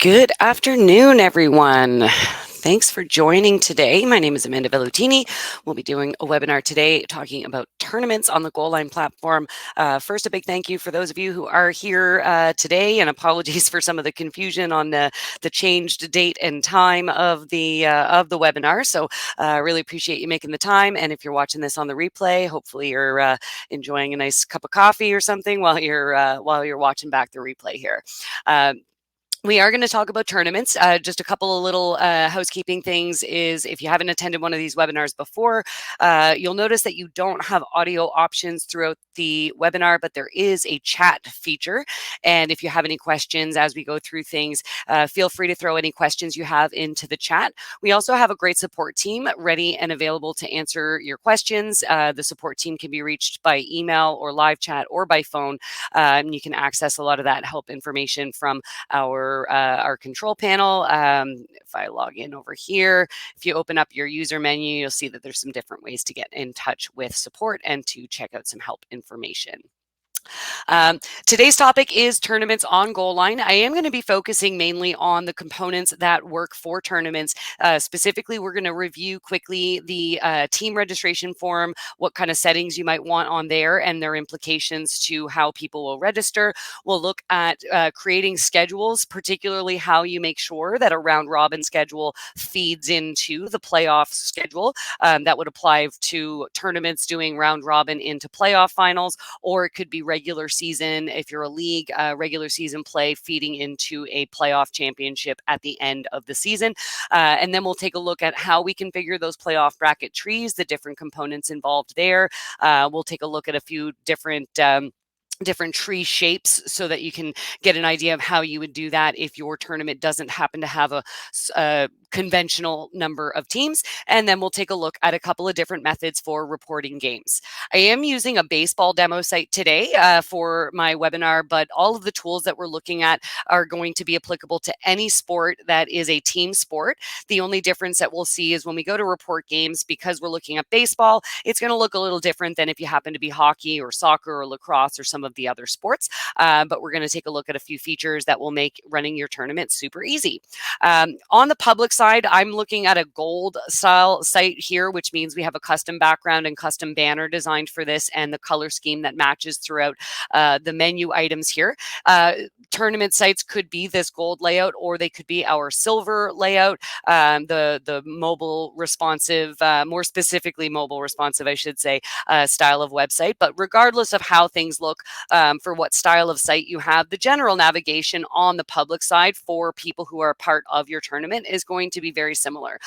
Good afternoon, everyone. Thanks for joining today. My name is Amanda Vellutini. We'll be doing a webinar today talking about tournaments on the Goalline platform. First, a big thank you for those of you who are here today, and apologies for some of the confusion on the changed date and time of the webinar. So, really appreciate you making the time. And if you're watching this on the replay, hopefully you're enjoying a nice cup of coffee or something while you're watching back the replay here. We are going to talk about tournaments. Just a couple of little housekeeping things is if you haven't attended one of these webinars before, you'll notice that you don't have audio options throughout the webinar, but there is a chat feature. And if you have any questions as we go through things, feel free to throw any questions you have into the chat. We also have a great support team ready and available to answer your questions. The support team can be reached by email or live chat or by phone. And you can access a lot of that help information from our control panel. If I log in over here, if you open up your user menu, you'll see that there's some different ways to get in touch with support and to check out some help information. Today's topic is tournaments on Goalline. I am going to be focusing mainly on the components that work for tournaments. Specifically, we're going to review quickly the team registration form, what kind of settings you might want on there and their implications to how people will register. We'll look at creating schedules, particularly how you make sure that a round robin schedule feeds into the playoff schedule. That would apply to tournaments doing round robin into playoff finals, or it could be regular season, if you're a league, regular season play feeding into a playoff championship at the end of the season. And then we'll take a look at how we configure those playoff bracket trees, the different components involved there. We'll take a look at a few different tree shapes so that you can get an idea of how you would do that if your tournament doesn't happen to have a conventional number of teams. And then we'll take a look at a couple of different methods for reporting games. I am using a baseball demo site today for my webinar, but all of the tools that we're looking at are going to be applicable to any sport that is a team sport. The only difference that we'll see is when we go to report games, because we're looking at baseball, it's going to look a little different than if you happen to be hockey or soccer or lacrosse or some of the other sports. But we're going to take a look at a few features that will make running your tournament super easy. On the public side, I'm looking at a gold style site here, which means we have a custom background and custom banner designed for this and the color scheme that matches throughout the menu items here. Tournament sites could be this gold layout, or they could be our silver layout, the mobile responsive, more specifically mobile responsive, I should say, style of website. But regardless of how things look for what style of site you have, the general navigation on the public side for people who are part of your tournament is going to be very similar.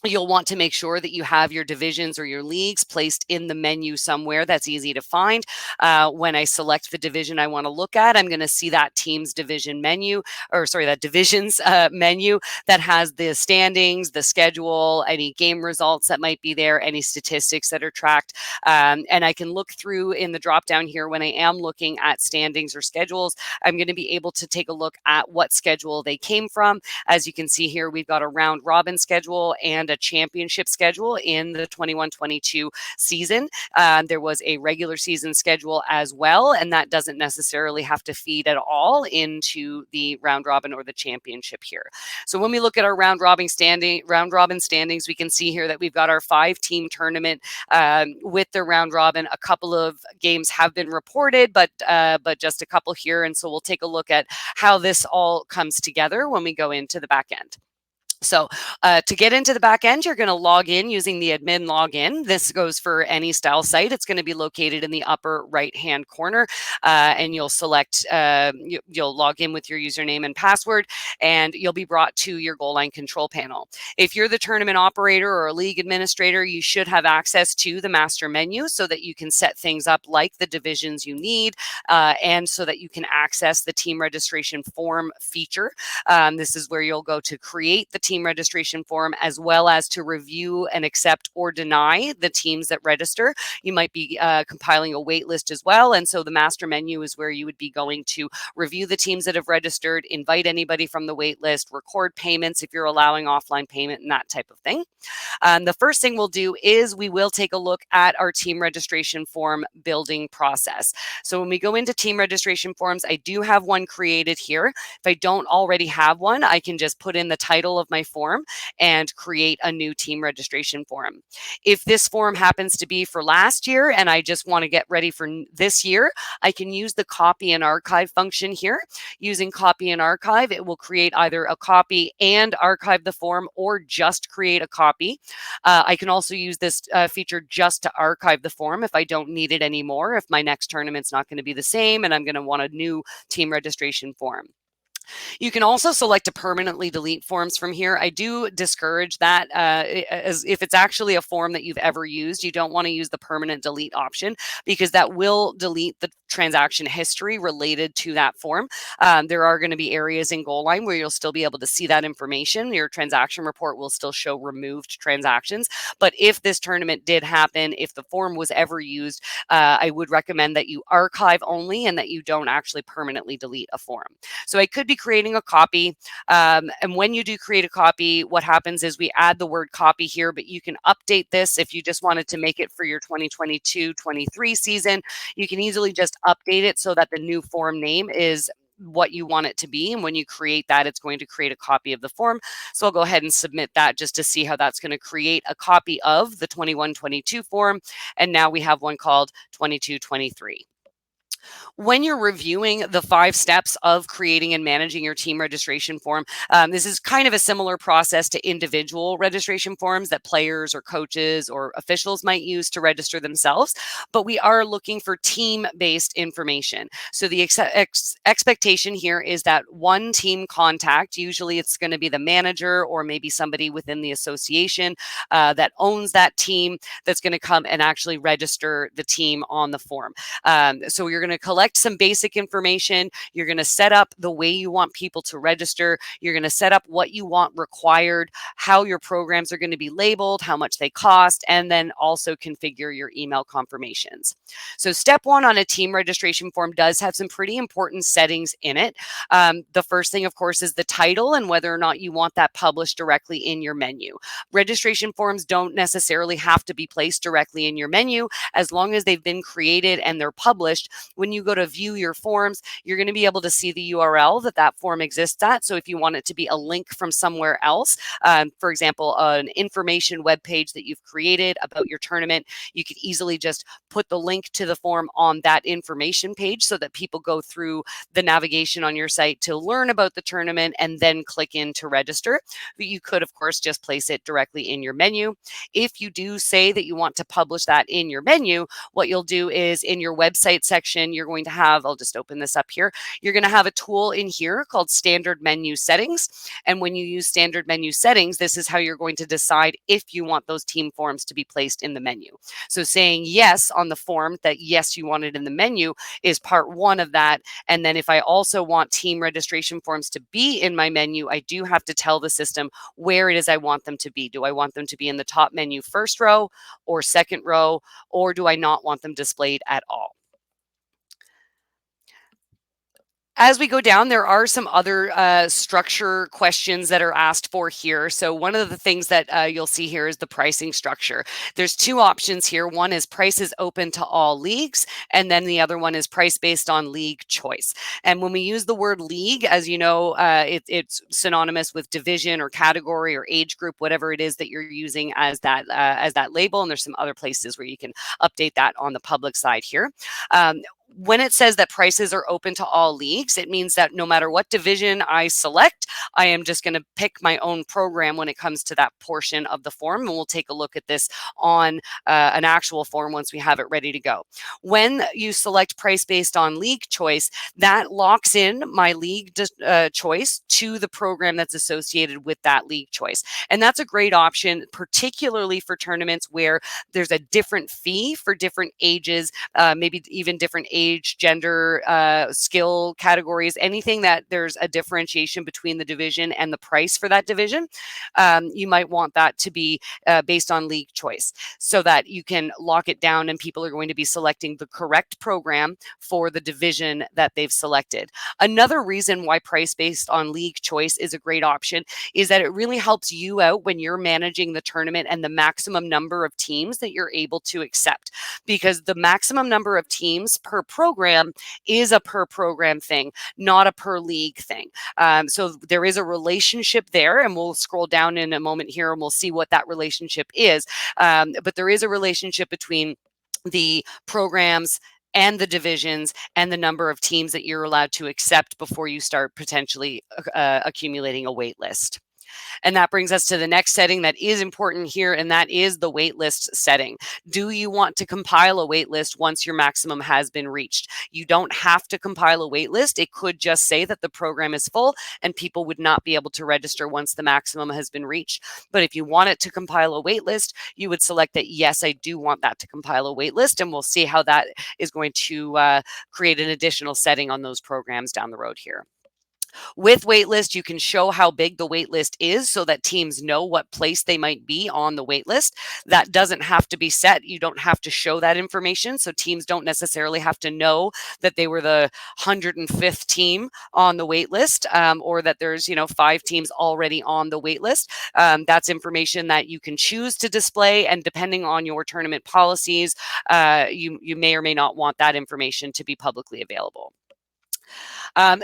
You'll want to make sure that you have your divisions or your leagues placed in the menu somewhere that's easy to find. When I select the division I want to look at, I'm going to see that team's division menu, or sorry, that division's menu that has the standings, the schedule, any game results that might be there, any statistics that are tracked. And I can look through in the drop down here when I am looking at standings or schedules. I'm going to be able to take a look at what schedule they came from. As you can see here, we've got a round robin schedule and a championship schedule in the 21-22 season. There was a regular season schedule as well, and that doesn't necessarily have to feed at all into the round robin or the championship here. So when we look at our round robin standings, we can see here that we've got our 5-team tournament with the round robin. A couple of games have been reported, but just a couple here. And so we'll take a look at how this all comes together when we go into the back end. So to get into the back end, you're going to log in using the admin login. This goes for any style site. It's going to be located in the upper right-hand corner, and you'll select, you'll log in with your username and password, and you'll be brought to your Goalline control panel. If you're the tournament operator or a league administrator, you should have access to the master menu so that you can set things up like the divisions you need, and so that you can access the team registration form feature. This is where you'll go to create the team team registration form, as well as to review and accept or deny the teams that register. You might be compiling a wait list as well. And so the master menu is where you would be going to review the teams that have registered, invite anybody from the wait list, record payments if you're allowing offline payment and that type of thing. The first thing we'll do is we will take a look at our team registration form building process. So when we go into team registration forms, I do have one created here. If I don't already have one, I can just put in the title of my form and create a new team registration form. If this form happens to be for last year and I just want to get ready for this year, I can use the copy and archive function here. Using copy and archive, it will create either a copy and archive the form or just create a copy. I can also use this feature just to archive the form if I don't need it anymore, if my next tournament's not going to be the same and I'm going to want a new team registration form. You can also select to permanently delete forms from here. I do discourage that as if it's actually a form that you've ever used, you don't want to use the permanent delete option because that will delete the transaction history related to that form. There are going to be areas in Goalline where you'll still be able to see that information. Your transaction report will still show removed transactions. But if this tournament did happen, if the form was ever used, I would recommend that you archive only and that you don't actually permanently delete a form. So I could be creating a copy. And when you do create a copy, what happens is we add the word copy here, but you can update this if you just wanted to make it for your 2022-23 season. You can easily just update it so that the new form name is what you want it to be. And when you create that, it's going to create a copy of the form. So I'll go ahead and submit that just to see how that's going to create a copy of the 21-22 form. And now we have one called 22-23. When you're reviewing the 5 steps of creating and managing your team registration form, this is kind of a similar process to individual registration forms that players or coaches or officials might use to register themselves, but we are looking for team-based information. So the expectation here is that one team contact, usually it's going to be the manager or maybe somebody within the association that owns that team, that's going to come and actually register the team on the form. So you're going to collect some basic information. You're going to set up the way you want people to register. You're going to set up what you want required, how your programs are going to be labeled, how much they cost, and then also configure your email confirmations. So step 1 on a team registration form does have some pretty important settings in it. The first thing, of course, is the title and whether or not you want that published directly in your menu. Registration forms don't necessarily have to be placed directly in your menu as long as they've been created and they're published. When you go to view your forms, you're going to be able to see the URL that that form exists at. So if you want it to be a link from somewhere else, for example, an information web page that you've created about your tournament, you could easily just put the link to the form on that information page so that people go through the navigation on your site to learn about the tournament and then click in to register. But you could, of course, just place it directly in your menu. If you do say that you want to publish that in your menu, what you'll do is in your website section, you're going to have, I'll just open this up here, you're going to have a tool in here called standard menu settings. And when you use standard menu settings, this is how you're going to decide if you want those team forms to be placed in the menu. So saying yes on the form that yes, you want it in the menu is part 1 of that. And then if I also want team registration forms to be in my menu, I do have to tell the system where it is I want them to be. Do I want them to be in the top menu first row or second row, or do I not want them displayed at all? As we go down, there are some other structure questions that are asked for here. So one of the things that you'll see here is the pricing structure. There's 2 options here. One is prices open to all leagues, and then the other one is price based on league choice. And when we use the word league, as you know, it's synonymous with division or category or age group, whatever it is that you're using as that label. And there's some other places where you can update that on the public side here. When it says that prices are open to all leagues, it means that no matter what division I select, I am just going to pick my own program when it comes to that portion of the form. And we'll take a look at this on an actual form once we have it ready to go. When you select price based on league choice, that locks in my league choice to the program that's associated with that league choice. And that's a great option, particularly for tournaments where there's a different fee for different ages, maybe even different age age, gender, skill categories, anything that there's a differentiation between the division and the price for that division, you might want that to be based on league choice so that you can lock it down and people are going to be selecting the correct program for the division that they've selected. Another reason why price based on league choice is a great option is that it really helps you out when you're managing the tournament and the maximum number of teams that you're able to accept, because the maximum number of teams per program is a per program thing, not a per league thing. So there is a relationship there, and we'll scroll down in a moment here and we'll see what that relationship is. But there is a relationship between the programs and the divisions and the number of teams that you're allowed to accept before you start potentially accumulating a wait list. And that brings us to the next setting that is important here, and that is the waitlist setting. Do you want to compile a waitlist once your maximum has been reached? You don't have to compile a waitlist. It could just say that the program is full and people would not be able to register once the maximum has been reached. But if you want it to compile a waitlist, you would select that, yes, I do want that to compile a waitlist, and we'll see how that is going to create an additional setting on those programs down the road here. With waitlist, you can show how big the waitlist is so that teams know what place they might be on the waitlist. That doesn't have to be set. You don't have to show that information. So teams don't necessarily have to know that they were the 105th team on the waitlist, or that there's 5 teams already on the waitlist. That's information that you can choose to display, and depending on your tournament policies, you may or may not want that information to be publicly available.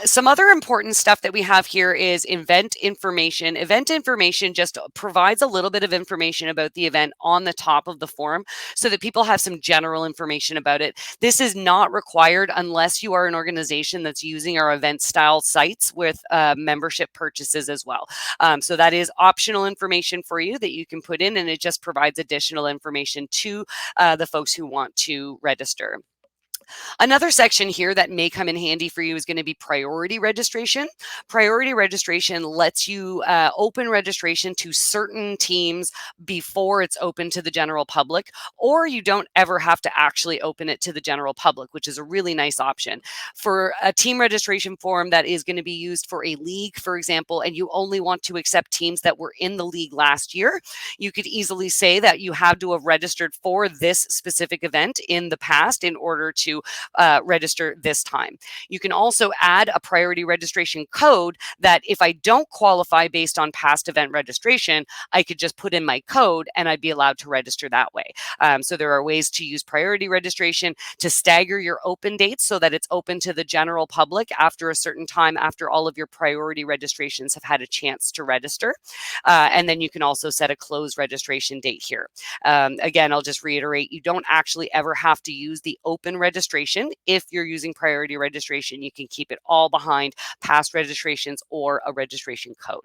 Some other important stuff that we have here is event information. Event information just provides a little bit of information about the event on the top of the form so that people have some general information about it. This is not required unless you are an organization that's using our event style sites with membership purchases as well. So that is optional information for you that you can put in, and it just provides additional information to the folks who want to register. Another section here that may come in handy for you is going to be priority registration. Priority registration lets you open registration to certain teams before it's open to the general public, or you don't ever have to actually open it to the general public, which is a really nice option. For a team registration form that is going to be used for a league, for example, and you only want to accept teams that were in the league last year, you could easily say that you have to have registered for this specific event in the past in order to register this time. You can also add a priority registration code that if I don't qualify based on past event registration, I could just put in my code and I'd be allowed to register that way. So there are ways to use priority registration to stagger your open dates so that it's open to the general public after a certain time, after all of your priority registrations have had a chance to register. And then you can also set a close registration date here. Again, I'll just reiterate, you don't actually ever have to use the open registration. If you're using priority registration, you can keep it all behind past registrations or a registration code.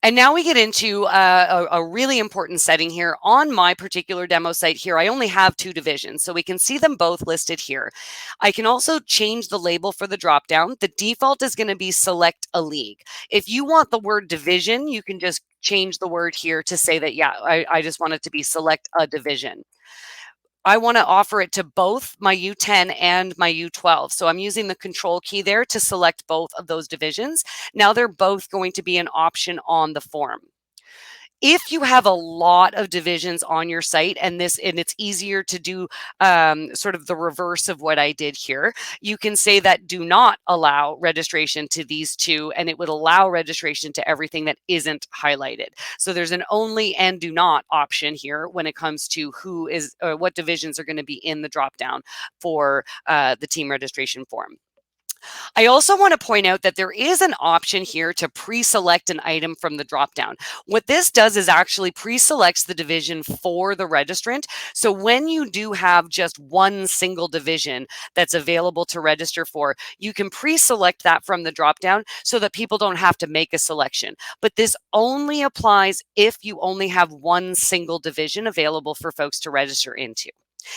And now we get into a really important setting here. On my particular demo site here, I only have 2 divisions, so we can see them both listed here. I can also change the label for the dropdown. The default is going to be select a league. If you want the word division, you can just change the word here to say that, yeah, I just want it to be select a division. I want to offer it to both my U10 and my U12. So I'm using the control key there to select both of those divisions. Now they're both going to be an option on the form. If you have a lot of divisions on your site and it's easier to do sort of the reverse of what I did here, you can say that do not allow registration to these 2, and it would allow registration to everything that isn't highlighted. So there's an only and do not option here when it comes to who is or what divisions are going to be in the dropdown for the team registration form. I also want to point out that there is an option here to pre-select an item from the dropdown. What this does is actually pre-selects the division for the registrant. So when you do have just one single division that's available to register for, you can pre-select that from the dropdown so that people don't have to make a selection. But this only applies if you only have one single division available for folks to register into.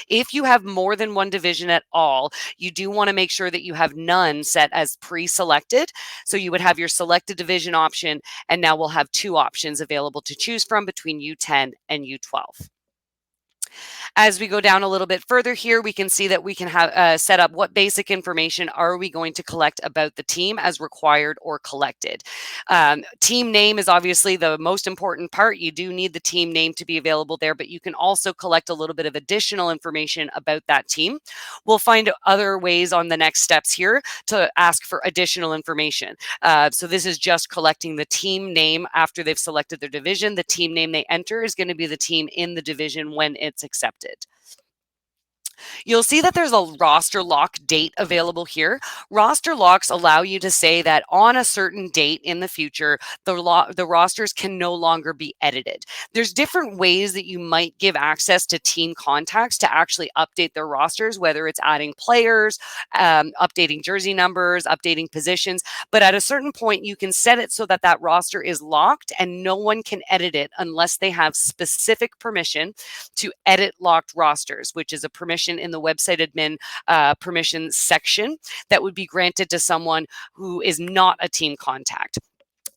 If you have more than one division at all, you do want to make sure that you have none set as pre-selected. So you would have your selected division option, and now we'll have 2 options available to choose from between U10 and U12. As we go down a little bit further here, we can see that we can have set up what basic information are we going to collect about the team as required or collected. Team name is obviously the most important part. You do need the team name to be available there, but you can also collect a little bit of additional information about that team. We'll find other ways on the next steps here to ask for additional information. So this is just collecting the team name after they've selected their division. The team name they enter is going to be the team in the division when it's accepted. You'll see that there's a roster lock date available here. Roster locks allow you to say that on a certain date in the future, the rosters can no longer be edited. There's different ways that you might give access to team contacts to actually update their rosters, whether it's adding players, updating jersey numbers, updating positions. But at a certain point, you can set it so that that roster is locked and no one can edit it unless they have specific permission to edit locked rosters, which is a permission in the website admin permission section that would be granted to someone who is not a team contact.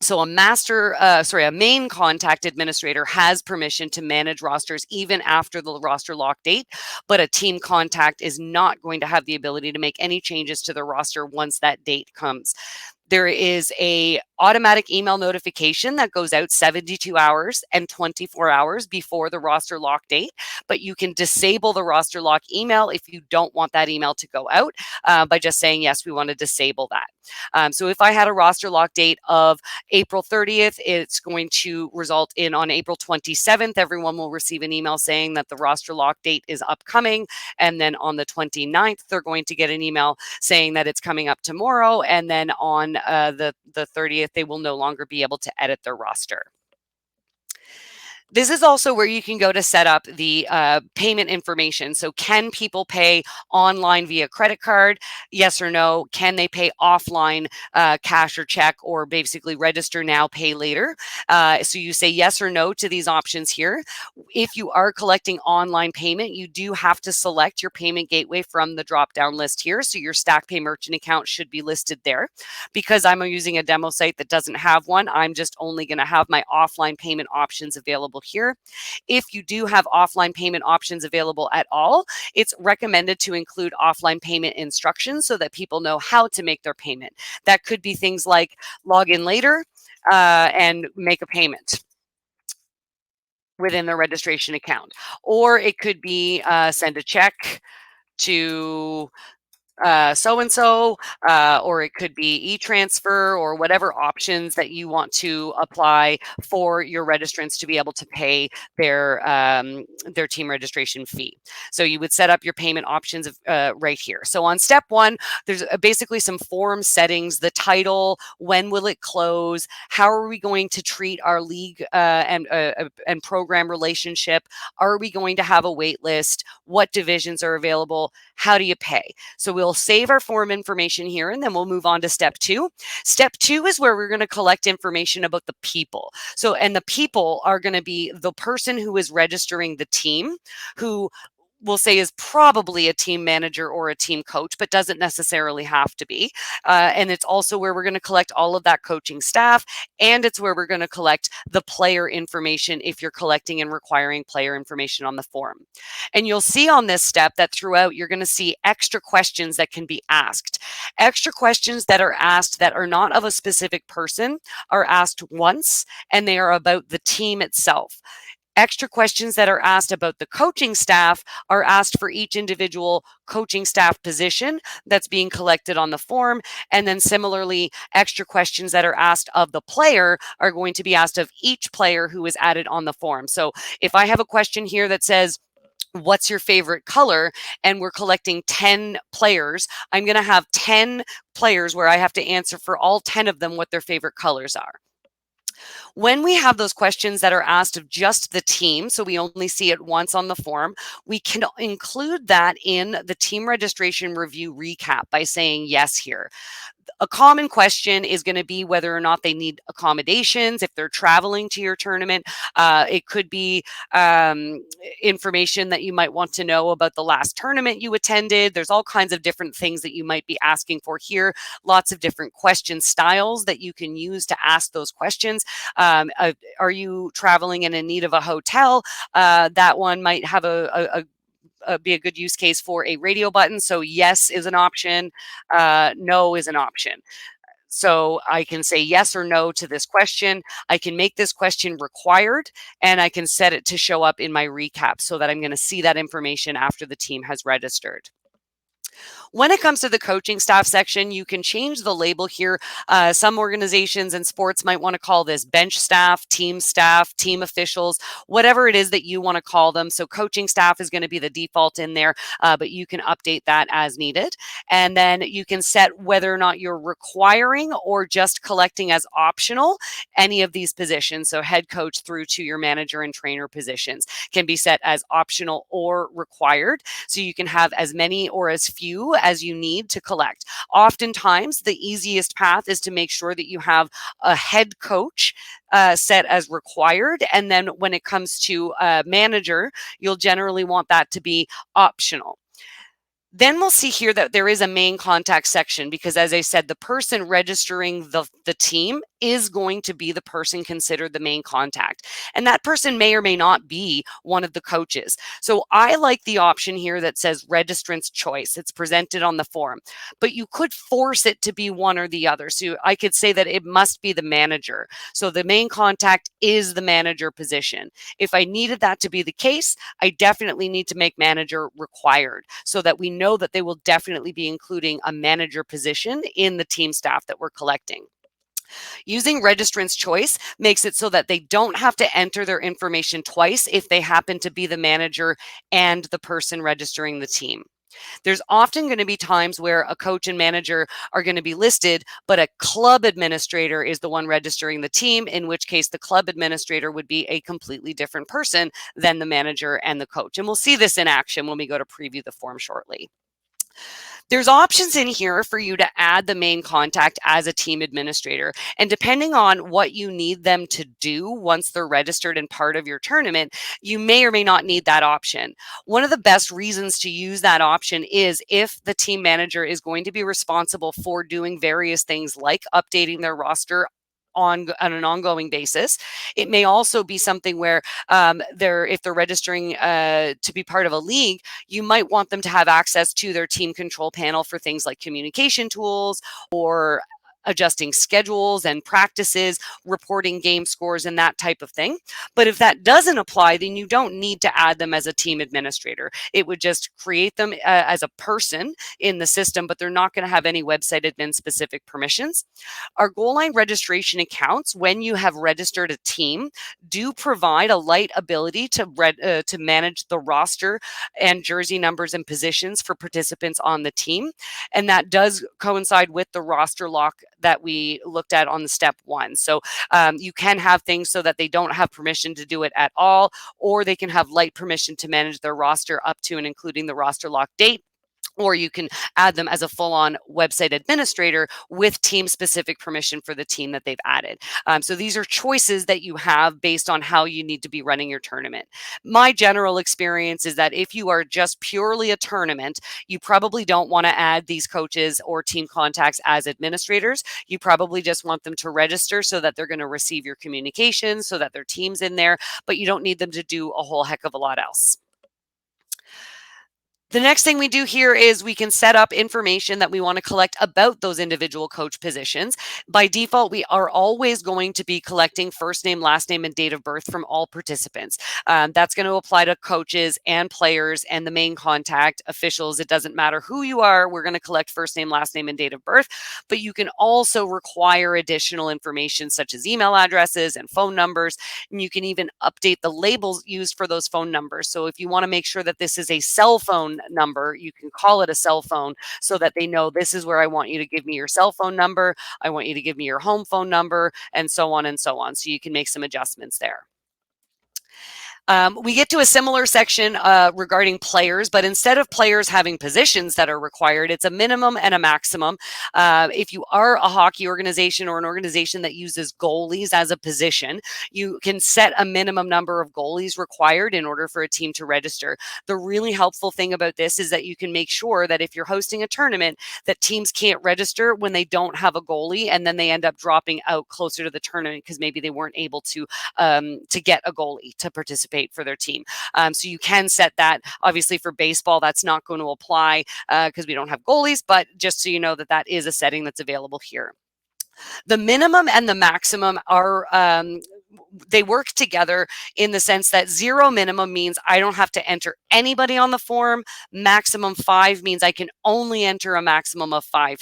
So a main contact administrator has permission to manage rosters even after the roster lock date, but a team contact is not going to have the ability to make any changes to the roster once that date comes. There is a automatic email notification that goes out 72 hours and 24 hours before the roster lock date, but you can disable the roster lock email if you don't want that email to go out by just saying, yes, we want to disable that. So if I had a roster lock date of April 30th, it's going to result in on April 27th, everyone will receive an email saying that the roster lock date is upcoming. And then on the 29th, they're going to get an email saying that it's coming up tomorrow. And then on the 30th, they will no longer be able to edit their roster. This is also where you can go to set up the payment information. So can people pay online via credit card? Yes or no? Can they pay offline, cash or check, or basically register now, pay later? So you say yes or no to these options here. If you are collecting online payment, you do have to select your payment gateway from the drop-down list here. So your StackPay merchant account should be listed there. Because I'm using a demo site that doesn't have one, I'm just only going to have my offline payment options available here. If you do have offline payment options available at all, it's recommended to include offline payment instructions so that people know how to make their payment. That could be things like log in later and make a payment within their registration account. Or it could be send a check to so-and-so, or it could be e-transfer or whatever options that you want to apply for your registrants to be able to pay their team registration fee. So you would set up your payment options right here. So on step one, there's basically some form settings, the title, when will it close, how are we going to treat our league and program relationship, are we going to have a wait list, what divisions are available, how do you pay? So we'll save our form information here and then we'll move on to step two. Step two is where we're going to collect information about the people. So, and the people are going to be the person who is registering the team, who we'll say is probably a team manager or a team coach, but doesn't necessarily have to be. And it's also where we're going to collect all of that coaching staff, and it's where we're going to collect the player information if you're collecting and requiring player information on the form. And you'll see on this step that throughout you're going to see extra questions that can be asked. Extra questions that are asked that are not of a specific person are asked once, and they are about the team itself. Extra questions that are asked about the coaching staff are asked for each individual coaching staff position that's being collected on the form. And then similarly, extra questions that are asked of the player are going to be asked of each player who is added on the form. So if I have a question here that says, what's your favorite color? And we're collecting 10 players, I'm going to have 10 players where I have to answer for all 10 of them what their favorite colors are. When we have those questions that are asked of just the team, so we only see it once on the form, we can include that in the team registration review recap by saying yes here. A common question is going to be whether or not they need accommodations if they're traveling to your tournament. It could be information that you might want to know about the last tournament you attended. There's all kinds of different things that you might be asking for here. Lots of different question styles that you can use to ask those questions. Are you traveling and in need of a hotel? That one might have be a good use case for a radio button. So yes is an option, no is an option. So I can say yes or no to this question. I can make this question required, and I can set it to show up in my recap so that I'm going to see that information after the team has registered. When it comes to the coaching staff section, you can change the label here. Some organizations and sports might want to call this bench staff, team officials, whatever it is that you want to call them. So coaching staff is going to be the default in there, but you can update that as needed. And then you can set whether or not you're requiring or just collecting as optional any of these positions. So head coach through to your manager and trainer positions can be set as optional or required. So you can have as many or as few as you need to collect. Oftentimes, the easiest path is to make sure that you have a head coach set as required. And then when it comes to a manager, you'll generally want that to be optional. Then we'll see here that there is a main contact section because, as I said, the person registering the team is going to be the person considered the main contact. And that person may or may not be one of the coaches. So I like the option here that says registrant's choice. It's presented on the form, but you could force it to be one or the other. So I could say that it must be the manager. So the main contact is the manager position. If I needed that to be the case, I definitely need to make manager required so that we know that they will definitely be including a manager position in the team staff that we're collecting. Using registrant's choice makes it so that they don't have to enter their information twice if they happen to be the manager and the person registering the team. There's often going to be times where a coach and manager are going to be listed, but a club administrator is the one registering the team, in which case the club administrator would be a completely different person than the manager and the coach. And we'll see this in action when we go to preview the form shortly. There's options in here for you to add the main contact as a team administrator. And depending on what you need them to do once they're registered and part of your tournament, you may or may not need that option. One of the best reasons to use that option is if the team manager is going to be responsible for doing various things like updating their roster on an ongoing basis. It may also be something where if they're registering to be part of a league, you might want them to have access to their team control panel for things like communication tools or adjusting schedules and practices, reporting game scores, and that type of thing. But if that doesn't apply, then you don't need to add them as a team administrator. It would just create them as a person in the system, but they're not going to have any website admin specific permissions. Our Goalline registration accounts, when you have registered a team, do provide a light ability to manage the roster and jersey numbers and positions for participants on the team. And that does coincide with the roster lock that we looked at on the step one. So you can have things so that they don't have permission to do it at all, or they can have light permission to manage their roster up to and including the roster lock date. Or you can add them as a full-on website administrator with team-specific permission for the team that they've added. So these are choices that you have based on how you need to be running your tournament. My general experience is that if you are just purely a tournament, you probably don't want to add these coaches or team contacts as administrators. You probably just want them to register so that they're going to receive your communications, so that their team's in there, but you don't need them to do a whole heck of a lot else. The next thing we do here is we can set up information that we want to collect about those individual coach positions. By default, we are always going to be collecting first name, last name, and date of birth from all participants. That's going to apply to coaches and players and the main contact officials. It doesn't matter who you are. We're going to collect first name, last name, and date of birth. But you can also require additional information such as email addresses and phone numbers. And you can even update the labels used for those phone numbers. So if you want to make sure that this is a cell phone number, you can call it a cell phone so that they know this is where I want you to give me your cell phone number. I want you to give me your home phone number, and so on and so on. So you can make some adjustments there. We get to a similar section regarding players, but instead of players having positions that are required, it's a minimum and a maximum. If you are a hockey organization or an organization that uses goalies as a position, you can set a minimum number of goalies required in order for a team to register. The really helpful thing about this is that you can make sure that if you're hosting a tournament, that teams can't register when they don't have a goalie, and then they end up dropping out closer to the tournament because maybe they weren't able to get a goalie to participate for their team. So you can set that. Obviously, for baseball, that's not going to apply because we don't have goalies, but just so you know that that is a setting that's available here. The minimum and the maximum are they work together in the sense that 0 minimum means I don't have to enter anybody on the form. Maximum 5 means I can only enter a maximum of 5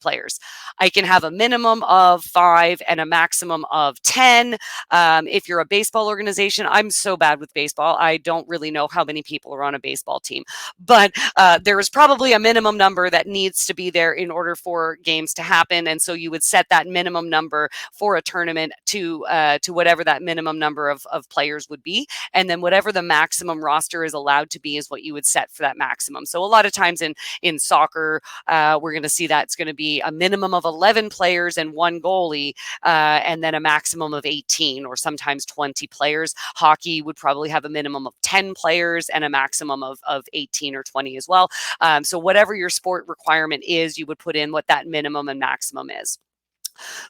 players. I can have a minimum of 5 and a maximum of 10. If you're a baseball organization, I'm so bad with baseball, I don't really know how many people are on a baseball team, but there is probably a minimum number that needs to be there in order for games to happen. And so you would set that minimum number for a tournament to whatever that minimum number of players would be. And then whatever the maximum roster is allowed to be is what you would set for that maximum. So a lot of times in soccer, we're going to see that it's going to be a minimum of 11 players and 1 goalie, and then a maximum of 18 or sometimes 20 players. Hockey would probably have a minimum of 10 players and a maximum of 18 or 20 as well. So whatever your sport requirement is, you would put in what that minimum and maximum is.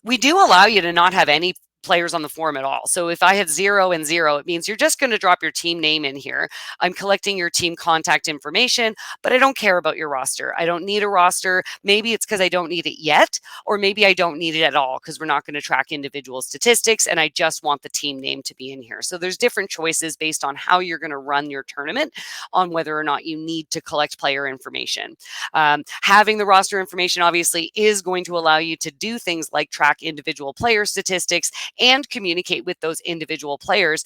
We do allow you to not have any players on the form at all. So if I had 0 and 0, it means you're just going to drop your team name in here. I'm collecting your team contact information, but I don't care about your roster. I don't need a roster. Maybe it's because I don't need it yet, or maybe I don't need it at all because we're not going to track individual statistics and I just want the team name to be in here. So there's different choices based on how you're going to run your tournament on whether or not you need to collect player information. Having the roster information obviously is going to allow you to do things like track individual player statistics and communicate with those individual players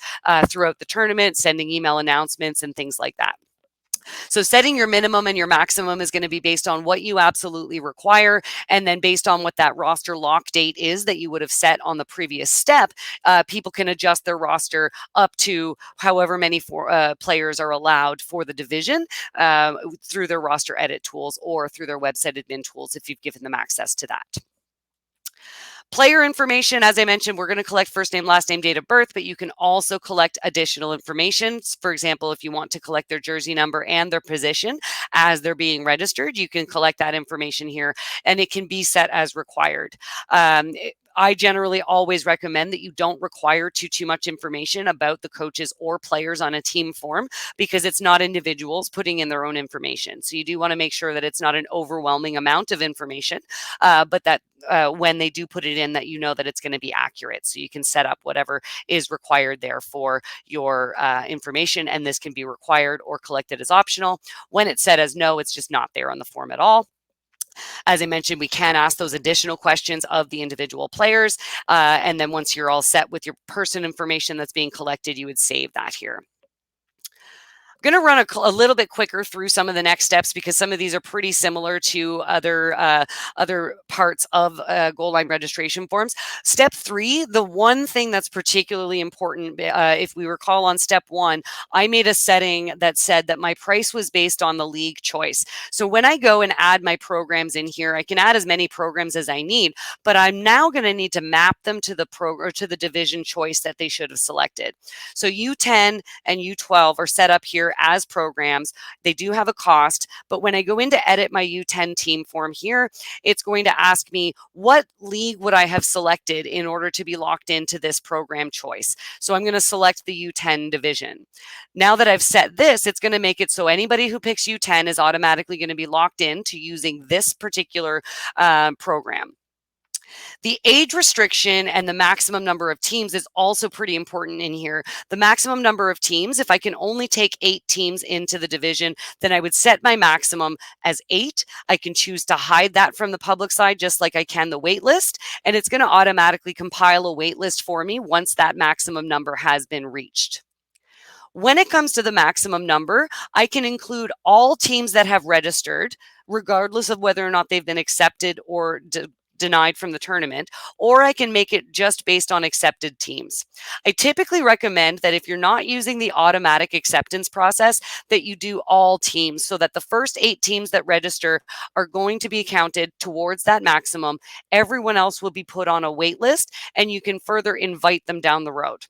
throughout the tournament, sending email announcements and things like that. So setting your minimum and your maximum is going to be based on what you absolutely require, and then based on what that roster lock date is that you would have set on the previous step, people can adjust their roster up to however many players are allowed for the division through their roster edit tools or through their website admin tools if you've given them access to that. Player information, as I mentioned, we're going to collect first name, last name, date of birth, but you can also collect additional information. For example, if you want to collect their jersey number and their position as they're being registered, you can collect that information here, and it can be set as required. I generally always recommend that you don't require too much information about the coaches or players on a team form because it's not individuals putting in their own information. So you do want to make sure that it's not an overwhelming amount of information, but that when they do put it in, that you know that it's going to be accurate. So you can set up whatever is required there for your information, and this can be required or collected as optional. When it's set as no, it's just not there on the form at all. As I mentioned, we can ask those additional questions of the individual players. And then once you're all set with your person information that's being collected, you would save that here. I'm going to run a little bit quicker through some of the next steps because some of these are pretty similar to other parts of Goalline registration forms. Step 3, the one thing that's particularly important, if we recall on step 1, I made a setting that said that my price was based on the league choice. So when I go and add my programs in here, I can add as many programs as I need, but I'm now going to need to map them to the division choice that they should have selected. So U10 and U12 are set up here as programs. They do have a cost, but when I go in to edit my U10 team form here, it's going to ask me what league would I have selected in order to be locked into this program choice. So I'm going to select the U10 division. Now that I've set this, it's going to make it so anybody who picks U10 is automatically going to be locked in to using this particular program. The age restriction and the maximum number of teams is also pretty important in here. The maximum number of teams, if I can only take 8 teams into the division, then I would set my maximum as 8. I can choose to hide that from the public side just like I can the wait list, and it's going to automatically compile a wait list for me once that maximum number has been reached. When it comes to the maximum number, I can include all teams that have registered, regardless of whether or not they've been accepted or denied from the tournament, or I can make it just based on accepted teams. I typically recommend that if you're not using the automatic acceptance process, that you do all teams so that the first 8 teams that register are going to be counted towards that maximum. Everyone else will be put on a wait list, and you can further invite them down the road.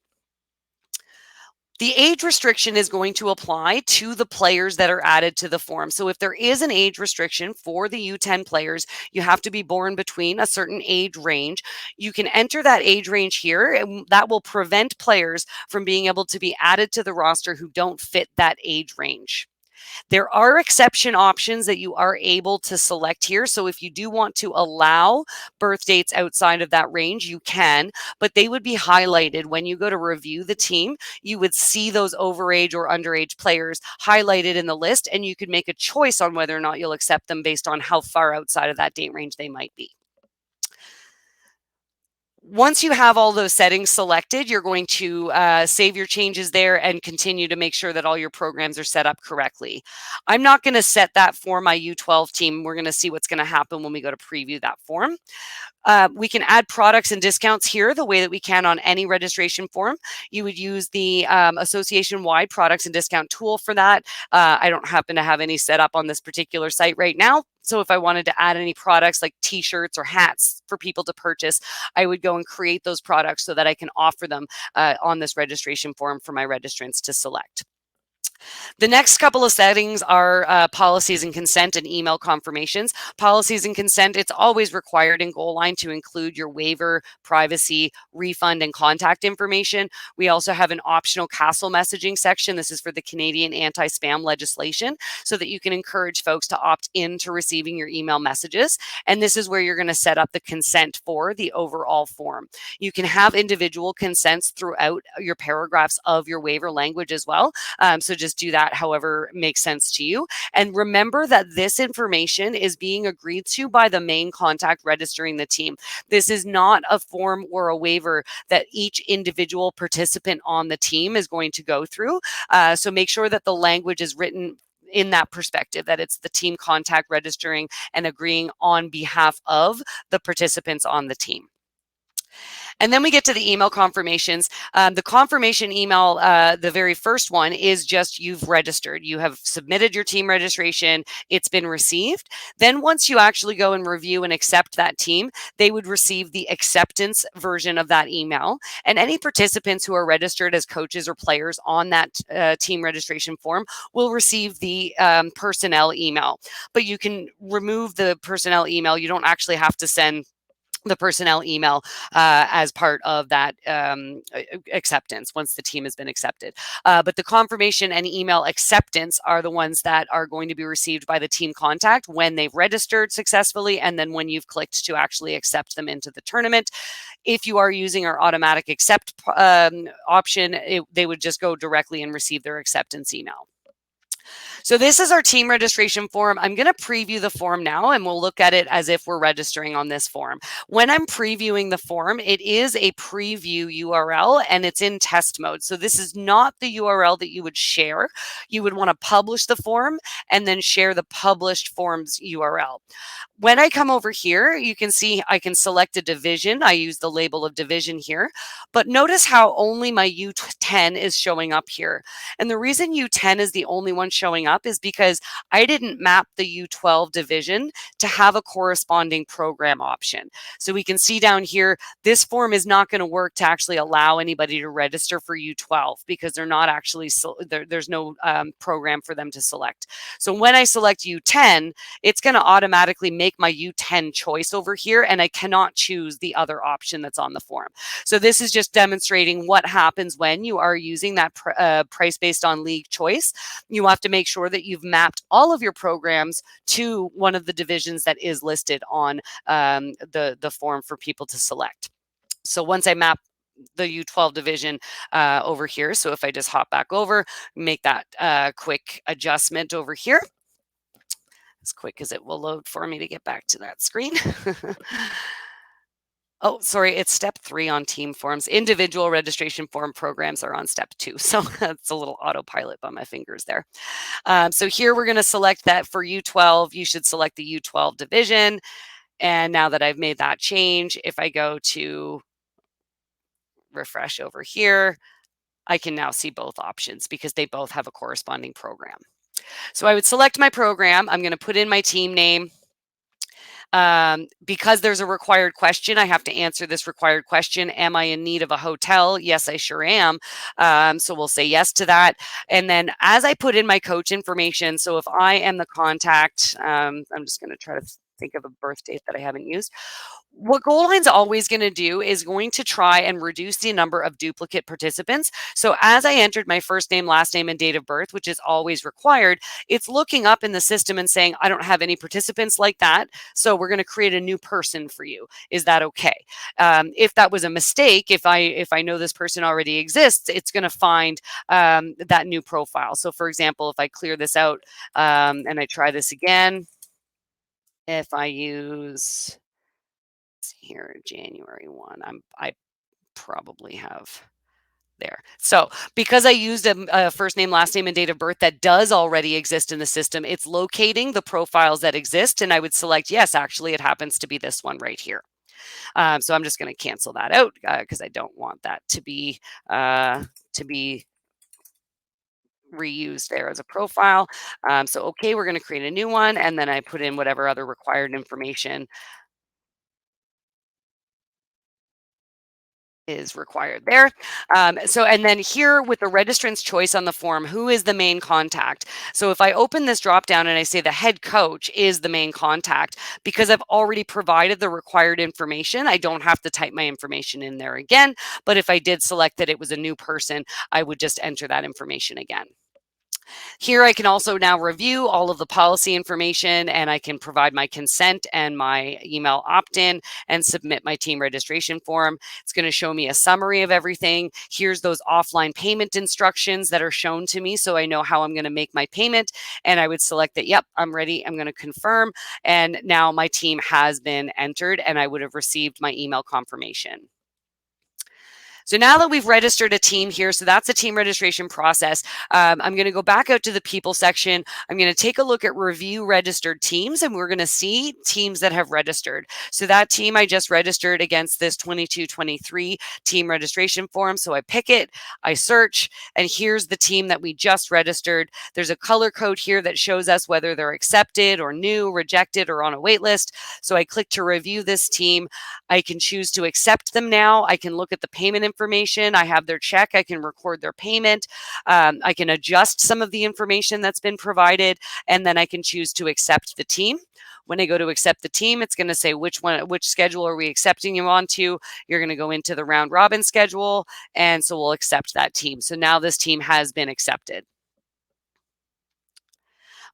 The age restriction is going to apply to the players that are added to the form. So if there is an age restriction for the U10 players, you have to be born between a certain age range. You can enter that age range here, and that will prevent players from being able to be added to the roster who don't fit that age range. There are exception options that you are able to select here. So if you do want to allow birth dates outside of that range, you can, but they would be highlighted when you go to review the team. You would see those overage or underage players highlighted in the list, and you could make a choice on whether or not you'll accept them based on how far outside of that date range they might be. Once you have all those settings selected, you're going to save your changes there and continue to make sure that all your programs are set up correctly. I'm not going to set that for my U12 team. We're going to see what's going to happen when we go to preview that form. We can add products and discounts here the way that we can on any registration form. You would use the association-wide products and discount tool for that. I don't happen to have any set up on this particular site right now. So if I wanted to add any products like t-shirts or hats for people to purchase, I would go and create those products so that I can offer them on this registration form for my registrants to select. The next couple of settings are policies and consent and email confirmations. Policies and consent, it's always required in Goalline to include your waiver, privacy, refund, and contact information. We also have an optional castle messaging section. This is for the Canadian anti-spam legislation, so that you can encourage folks to opt in to receiving your email messages. And this is where you're going to set up the consent for the overall form. You can have individual consents throughout your paragraphs of your waiver language as well. So just do that however makes sense to you. And remember that this information is being agreed to by the main contact registering the team. This is not a form or a waiver that each individual participant on the team is going to go through. So make sure that the language is written in that perspective, that it's the team contact registering and agreeing on behalf of the participants on the team. And then we get to the email confirmations. The confirmation email, the very first one, is just you've registered. You have submitted your team registration. It's been received. Then once you actually go and review and accept that team, they would receive the acceptance version of that email. And any participants who are registered as coaches or players on that team registration form will receive the personnel email. But you can remove the personnel email. You don't actually have to send the personnel email as part of that acceptance once the team has been accepted. But the confirmation and email acceptance are the ones that are going to be received by the team contact when they've registered successfully, and then when you've clicked to actually accept them into the tournament. If you are using our automatic accept option, they would just go directly and receive their acceptance email. So this is our team registration form. I'm going to preview the form now, and we'll look at it as if we're registering on this form. When I'm previewing the form, it is a preview URL, and it's in test mode. So this is not the URL that you would share. You would want to publish the form and then share the published form's URL. When I come over here, you can see I can select a division. I use the label of division here, but notice how only my U10 is showing up here. And the reason U10 is the only one showing up is because I didn't map the U12 division to have a corresponding program option. So we can see down here, this form is not going to work to actually allow anybody to register for U12 because they're not actually, there's no program for them to select. So when I select U10, it's going to automatically make my U10 choice over here, and I cannot choose the other option that's on the form. So this is just demonstrating what happens when you are using that price based on league choice. You have to make sure that you've mapped all of your programs to one of the divisions that is listed on the form for people to select. So once I map the U12 division over here, so if I just hop back over, make that quick adjustment over here, as quick as it will load for me to get back to that screen. Oh, sorry, it's step 3 on team forms. Individual registration form programs are on step 2. So it's a little autopilot by my fingers there. So here we're going to select that for U12. You should select the U12 division. And now that I've made that change, if I go to refresh over here, I can now see both options because they both have a corresponding program. So I would select my program. I'm going to put in my team name. Because there's a required question, I have to answer this required question. Am I in need of a hotel? Yes, I sure am. So we'll say yes to that. And then as I put in my coach information, so if I am the contact, I'm just going to try to think of a birth date that I haven't used. What Goalline's always going to do is going to try and reduce the number of duplicate participants. So as I entered my first name, last name, and date of birth, which is always required, it's looking up in the system and saying, I don't have any participants like that. So we're going to create a new person for you. Is that okay? If that was a mistake, if I know this person already exists, it's going to find that new profile. So for example, if I clear this out and I try this again, if I use here January 1, I probably have there. So because I used a first name, last name, and date of birth that does already exist in the system, it's locating the profiles that exist, and I would select yes. Actually, it happens to be this one right here. So I'm just going to cancel that out because I don't want that to be reused there as a profile. So okay, we're going to create a new one, and then I put in whatever other required information is required there. So, and then here with the registrant's choice on the form, who is the main contact? So if I open this drop down and I say the head coach is the main contact, because I've already provided the required information, I don't have to type my information in there again. But if I did select that it was a new person, I would just enter that information again. Here I can also now review all of the policy information, and I can provide my consent and my email opt-in and submit my team registration form. It's going to show me a summary of everything. Here's those offline payment instructions that are shown to me so I know how I'm going to make my payment, and I would select that, yep, I'm ready, I'm going to confirm, and now my team has been entered and I would have received my email confirmation. So now that we've registered a team here, so that's the team registration process, I'm going to go back out to the people section. I'm going to take a look at review registered teams, and we're going to see teams that have registered. So that team I just registered against this 22-23 team registration form. So I pick it, I search, and here's the team that we just registered. There's a color code here that shows us whether they're accepted or new, rejected, or on a wait list. So I click to review this team. I can choose to accept them now. I can look at the payment information. I have their check. I can record their payment. I can adjust some of the information that's been provided, and then I can choose to accept the team. When I go to accept the team, it's going to say which schedule are we accepting you onto. You're going to go into the round robin schedule, and so we'll accept that team. So now this team has been accepted.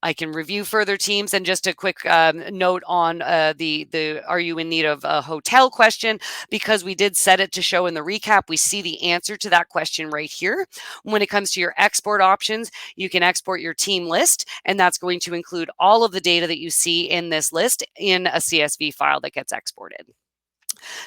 I can review further teams. And just a quick note on the are you in need of a hotel question, because we did set it to show in the recap. We see the answer to that question right here. When it comes to your export options, you can export your team list, and that's going to include all of the data that you see in this list in a CSV file that gets exported.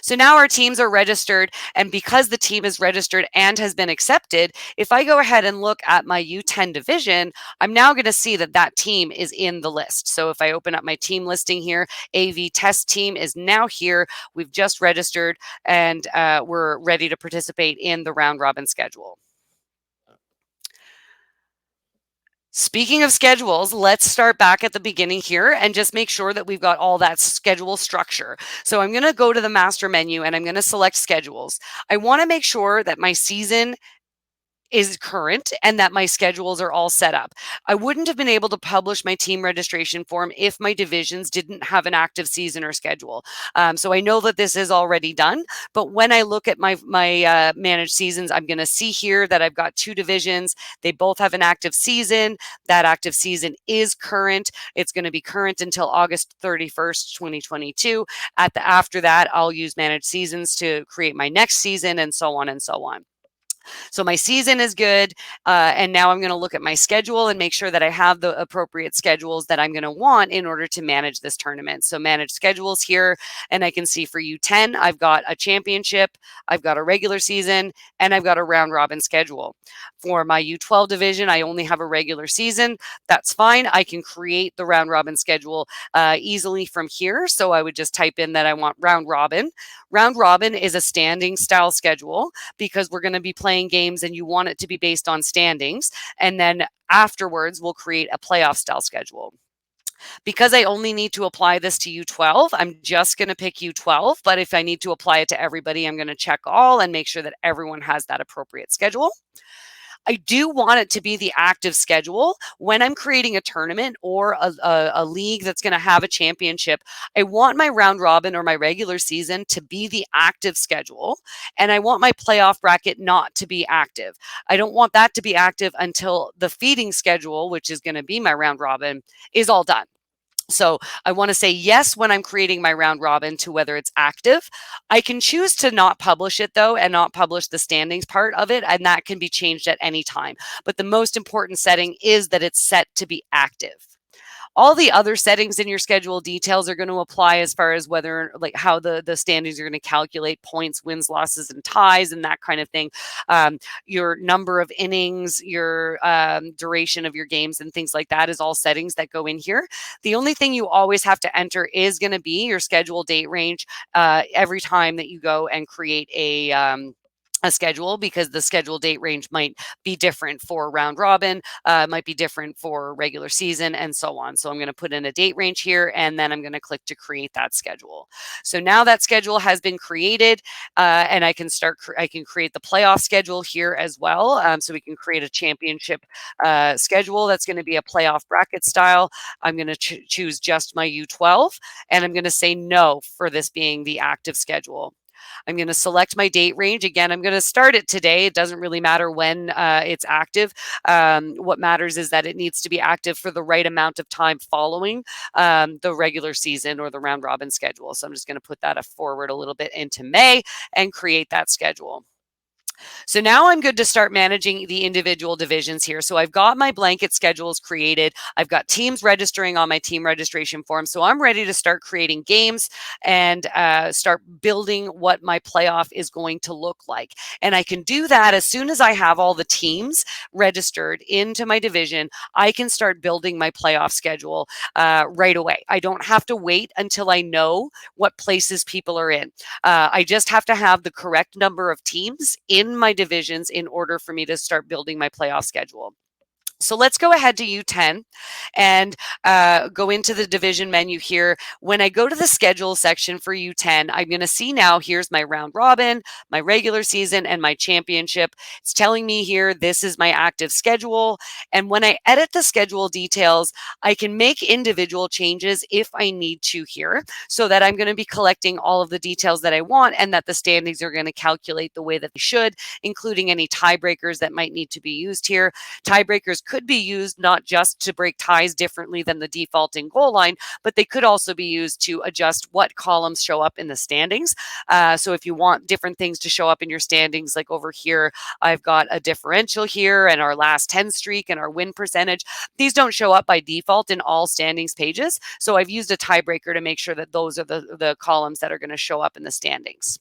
So now our teams are registered, and because the team is registered and has been accepted, if I go ahead and look at my U10 division, I'm now going to see that that team is in the list. So if I open up my team listing here, AV test team is now here. We've just registered, and we're ready to participate in the round robin schedule. Speaking of schedules, let's start back at the beginning here and just make sure that we've got all that schedule structure. So I'm going to go to the master menu and I'm going to select schedules. I want to make sure that my season is current and that my schedules are all set up. I wouldn't have been able to publish my team registration form if my divisions didn't have an active season or schedule. So I know that this is already done, but when I look at my managed seasons, I'm going to see here that I've got two divisions. They both have an active season. That active season is current. It's going to be current until August 31st, 2022. After that, I'll use managed seasons to create my next season, and so on and so on. So my season is good. And now I'm going to look at my schedule and make sure that I have the appropriate schedules that I'm going to want in order to manage this tournament. So manage schedules here. And I can see for U10, I've got a championship, I've got a regular season, and I've got a round robin schedule. For my U12 division, I only have a regular season. That's fine. I can create the round robin schedule easily from here. So I would just type in that I want round robin. Round robin is a standing style schedule because we're going to be playing games and you want it to be based on standings. And then afterwards, we'll create a playoff style schedule. Because I only need to apply this to U12, I'm just going to pick U12. But if I need to apply it to everybody, I'm going to check all and make sure that everyone has that appropriate schedule. I do want it to be the active schedule. When I'm creating a tournament or a league that's going to have a championship, I want my round robin or my regular season to be the active schedule. And I want my playoff bracket not to be active. I don't want that to be active until the feeding schedule, which is going to be my round robin, is all done. So I want to say yes when I'm creating my round robin to whether it's active. I can choose to not publish it though and not publish the standings part of it, and that can be changed at any time. But the most important setting is that it's set to be active. All the other settings in your schedule details are going to apply as far as whether, like, how the standings are going to calculate points, wins, losses, and ties, and that kind of thing. Your number of innings, your duration of your games, and things like that is all settings that go in here. The only thing you always have to enter is going to be your schedule date range every time that you go and create a schedule, because the schedule date range might be different for round robin, might be different for regular season, and so on. So I'm going to put in a date range here, and then I'm going to click to create that schedule. So now that schedule has been created, and I can I can create the playoff schedule here as well. So we can create a championship schedule that's going to be a playoff bracket style. I'm going to choose just my U12, and I'm going to say no for this being the active schedule. I'm going to select my date range. Again, I'm going to start it today. It doesn't really matter when it's active. What matters is that it needs to be active for the right amount of time following the regular season or the round robin schedule. So I'm just going to put that forward a little bit into May and create that schedule. So now I'm good to start managing the individual divisions here. So I've got my blanket schedules created. I've got teams registering on my team registration form. So I'm ready to start creating games and start building what my playoff is going to look like. And I can do that as soon as I have all the teams registered into my division. I can start building my playoff schedule right away. I don't have to wait until I know what places people are in. I just have to have the correct number of teams in my divisions in order for me to start building my playoff schedule. So let's go ahead to U10 and go into the division menu here. When I go to the schedule section for U10, I'm going to see now here's my round robin, my regular season, and my championship. It's telling me here this is my active schedule. And when I edit the schedule details, I can make individual changes if I need to here, so that I'm going to be collecting all of the details that I want and that the standings are going to calculate the way that they should, including any tiebreakers that might need to be used here. Tiebreakers could be used not just to break ties differently than the default in Goalline, but they could also be used to adjust what columns show up in the standings. So if you want different things to show up in your standings, like over here, I've got a differential here and our last 10 streak and our win percentage. These don't show up by default in all standings pages. So I've used a tiebreaker to make sure that those are the columns that are going to show up in the standings.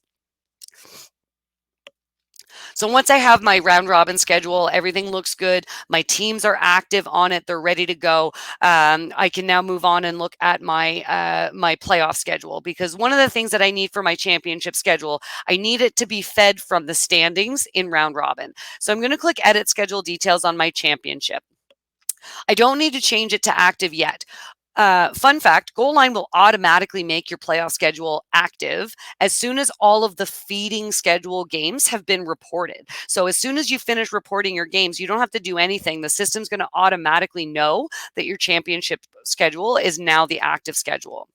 So once I have my round robin schedule, everything looks good. My teams are active on it. They're ready to go. I can now move on and look at my playoff schedule, because one of the things that I need for my championship schedule, I need it to be fed from the standings in round robin. So I'm going to click edit schedule details on my championship. I don't need to change it to active yet. Fun fact, Goalline will automatically make your playoff schedule active as soon as all of the feeding schedule games have been reported. So as soon as you finish reporting your games, you don't have to do anything. The system's going to automatically know that your championship schedule is now the active schedule.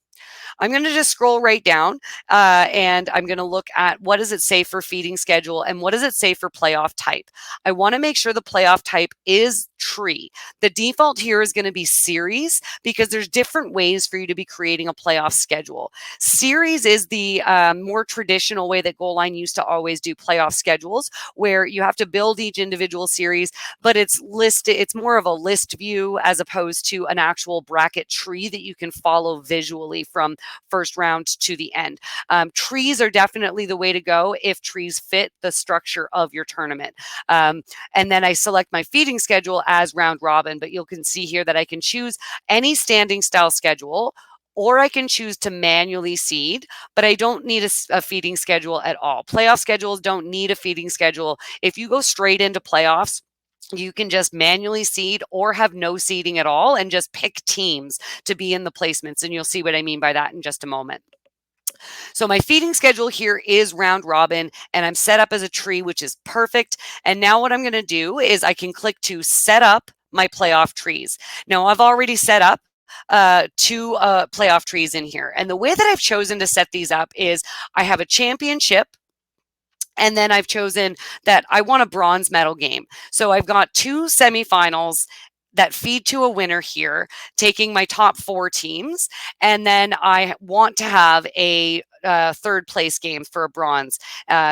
I'm going to just scroll right down and I'm going to look at what does it say for feeding schedule and what does it say for playoff type. I want to make sure the playoff type is tree. The default here is going to be series because there's different ways for you to be creating a playoff schedule. Series is the more traditional way that Goalline used to always do playoff schedules, where you have to build each individual series, but it's listed, it's more of a list view as opposed to an actual bracket tree that you can follow visually from first round to the end. Trees are definitely the way to go if trees fit the structure of your tournament. And then I select my feeding schedule as round robin, but you can see here that I can choose any standing style schedule, or I can choose to manually seed, but I don't need a feeding schedule at all. Playoff schedules don't need a feeding schedule. If you go straight into playoffs, you can just manually seed or have no seeding at all and just pick teams to be in the placements. And you'll see what I mean by that in just a moment. So my feeding schedule here is round robin, and I'm set up as a tree, which is perfect. And now what I'm going to do is I can click to set up my playoff trees. Now I've already set up two playoff trees in here. And the way that I've chosen to set these up is I have a championship, and then I've chosen that I want a bronze medal game. So I've got two semifinals that feed to a winner here, taking my top 4 teams. And then I want to have a third place game for a bronze.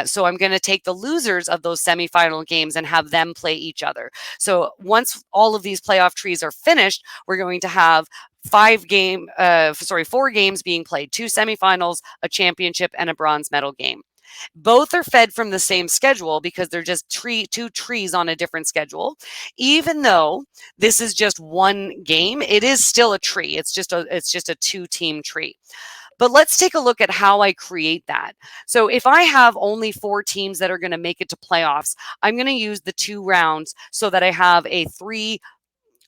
So I'm going to take the losers of those semifinal games and have them play each other. So once all of these playoff trees are finished, we're going to have 4 games being played, 2 semifinals, a championship, and a bronze medal game. Both are fed from the same schedule because they're just two trees on a different schedule. Even though this is just one game, it is still a tree. It's just a 2-team tree. But let's take a look at how I create that. So if I have only 4 teams that are going to make it to playoffs, I'm going to use the 2 rounds so that I have a 3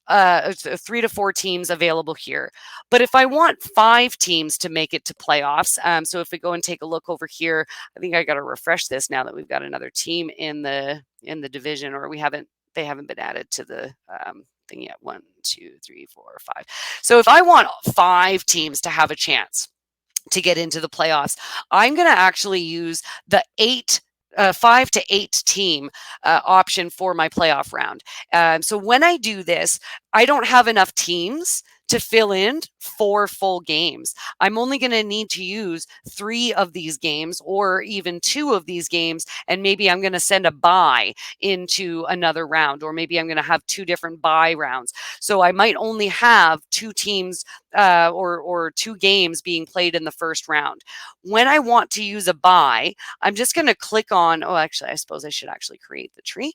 to 4 teams available here. But if I want 5 teams to make it to playoffs, so if we go and take a look over here, I think I got to refresh this now that we've got another team in the division, or they haven't been added to the thing yet. 1, 2, 3, 4, 5. So if I want 5 teams to have a chance to get into the playoffs, I'm going to actually use the 5 to 8 team option for my playoff round. So when I do this, I don't have enough teams to fill in 4 full games. I'm only going to need to use 3 of these games or even 2 of these games, and maybe I'm going to send a bye into another round, or maybe I'm going to have 2 different bye rounds. So I might only have 2 teams or 2 games being played in the first round. When I want to use a bye, I'm just going to click on, actually, I suppose I should actually create the tree.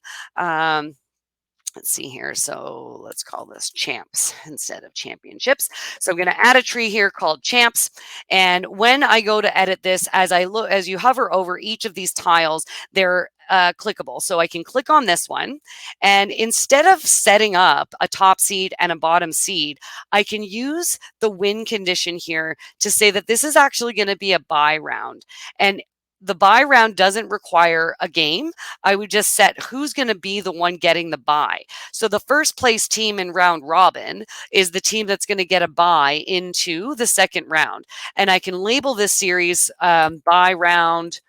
Let's see here. So let's call this champs instead of championships. So I'm going to add a tree here called champs. And when I go to edit this, as you hover over each of these tiles, they're clickable. So I can click on this one, and instead of setting up a top seed and a bottom seed, I can use the win condition here to say that this is actually going to be a bye round. And the bye round doesn't require a game. I would just set who's going to be the one getting the bye. So the first place team in round robin is the team that's going to get a bye into the second round. And I can label this series bye round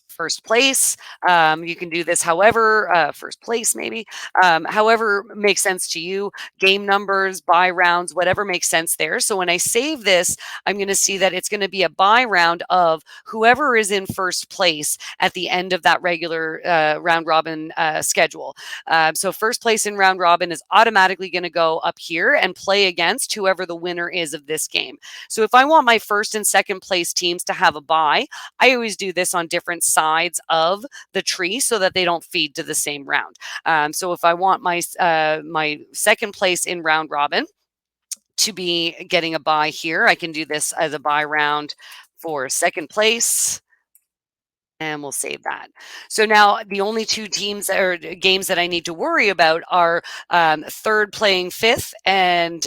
first place. You can do this however, first place maybe, however makes sense to you, game numbers, bye rounds, whatever makes sense there. So when I save this, I'm going to see that it's going to be a bye round of whoever is in first place at the end of that regular round robin schedule. So first place in round robin is automatically going to go up here and play against whoever the winner is of this game. So if I want my first and second place teams to have a bye, I always do this on different sides of the tree so that they don't feed to the same round. So if I want my second place in round robin to be getting a bye here, I can do this as a bye round for second place. And we'll save that. So now the only 2 teams or games that I need to worry about are third playing fifth and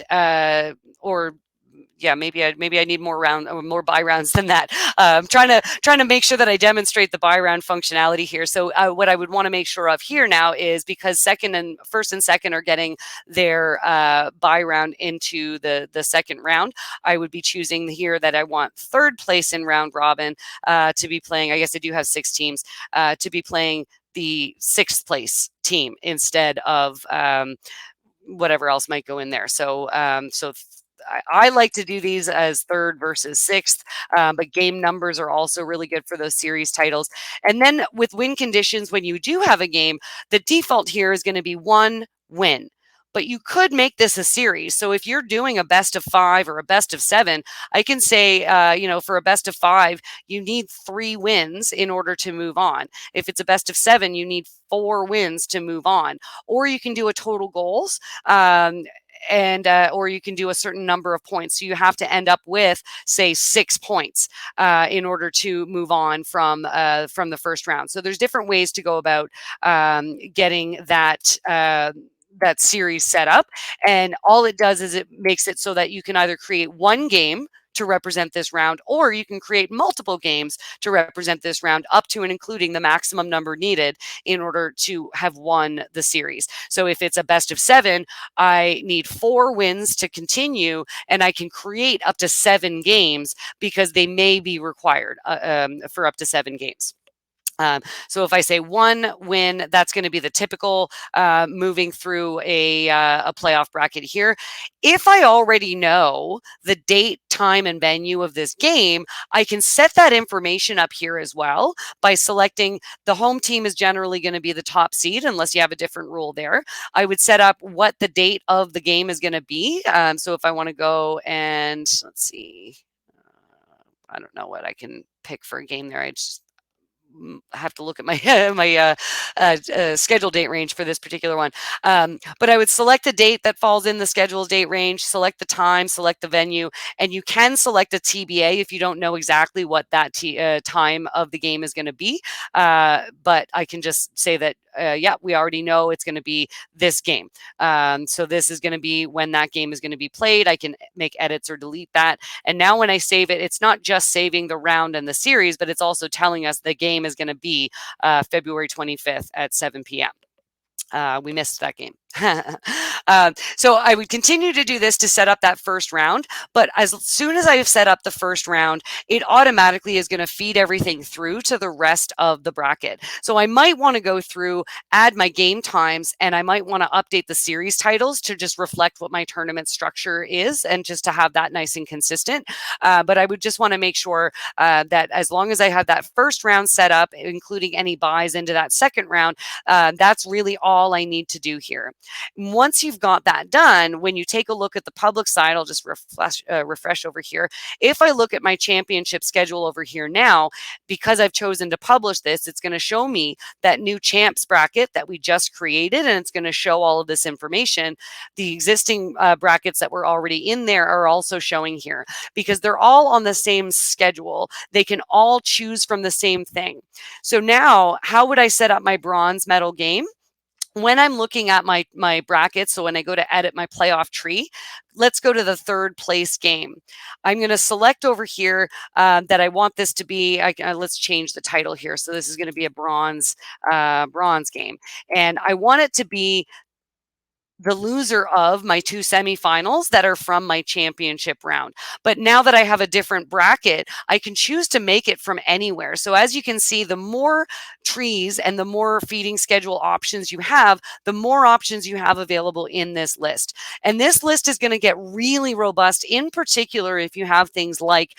yeah, maybe I need more buy rounds than that. I'm trying to make sure that I demonstrate the buy round functionality here. So what I would want to make sure of here now is, because first and second are getting their buy round into the second round, I would be choosing here that I want third place in round robin to be playing. I guess I do have 6 teams to be playing the 6th place team instead of whatever else might go in there. So I like to do these as third versus 6th, but game numbers are also really good for those series titles. And then with win conditions, when you do have a game, the default here is going to be 1 win. But you could make this a series. So if you're doing a best of 5 or a best of 7, I can say, for a best of 5, you need 3 wins in order to move on. If it's a best of 7, you need 4 wins to move on. Or you can do a total goals. Or you can do a certain number of points. So you have to end up with, say, 6 points in order to move on from the first round. So there's different ways to go about getting that series set up. And all it does is it makes it so that you can either create one game to represent this round, or you can create multiple games to represent this round, up to and including the maximum number needed in order to have won the series. So if it's a best of 7, I need 4 wins to continue, and I can create up to 7 games because they may be required for up to 7 games. So if I say 1 win, that's going to be the typical moving through a playoff bracket here. If I already know the date, time, and venue of this game, I can set that information up here as well by selecting the home team is generally going to be the top seed, unless you have a different rule there. I would set up what the date of the game is going to be. So if I want to go and let's see, I don't know what I can pick for a game there. I just have to look at my schedule date range for this particular one. But I would select a date that falls in the schedule date range, select the time, select the venue, and you can select a TBA if you don't know exactly what that time of the game is going to be. But I can just say that, yeah, we already know it's going to be this game. So this is going to be when that game is going to be played. I can make edits or delete that. And now when I save it, it's not just saving the round and the series, but it's also telling us the game is going to be February 25th at 7 p.m. We missed that game. So I would continue to do this to set up that first round. But as soon as I've set up the first round, it automatically is going to feed everything through to the rest of the bracket. So I might want to go through, add my game times, and I might want to update the series titles to just reflect what my tournament structure is, and just to have that nice and consistent. But I would just want to make sure that as long as I have that first round set up, including any buys into that second round, that's really all I need to do here. Once you've got that done, when you take a look at the public side, I'll just refresh over here. If I look at my championship schedule over here now, because I've chosen to publish this, it's going to show me that new champs bracket that we just created, and it's going to show all of this information. The existing brackets that were already in there are also showing here, because they're all on the same schedule. They can all choose from the same thing. So now, how would I set up my bronze medal game? When I'm looking at my brackets, so when I go to edit my playoff tree, let's go to the third place game. I'm going to select over here that I want this to be, let's change the title here. So this is going to be a bronze game. And I want it to be the loser of my 2 semifinals that are from my championship round. But now that I have a different bracket, I can choose to make it from anywhere. So as you can see, the more trees and the more feeding schedule options you have, the more options you have available in this list. And this list is going to get really robust, in particular if you have things like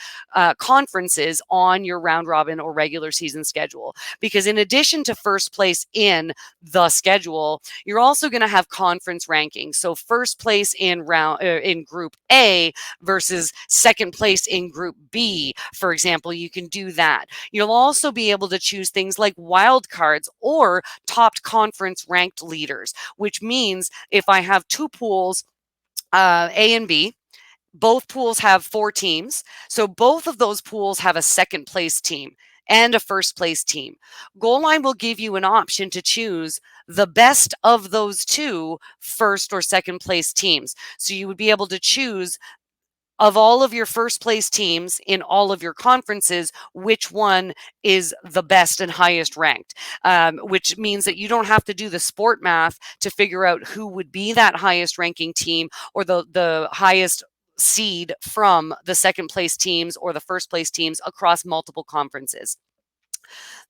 conferences on your round robin or regular season schedule. Because in addition to first place in the schedule, you're also going to have conference rankings. So first place in group A versus second place in group B, for example, you can do that. You'll also be able to choose things like wild cards or topped conference ranked leaders, which means if I have 2 pools, A and B, both pools have 4 teams. So both of those pools have a second place team and a first place team. Goalline will give you an option to choose the best of those 2 first or second place teams. So you would be able to choose of all of your first place teams in all of your conferences, which one is the best and highest ranked, which means that you don't have to do the sport math to figure out who would be that highest ranking team or the highest seed from the second place teams or the first place teams across multiple conferences.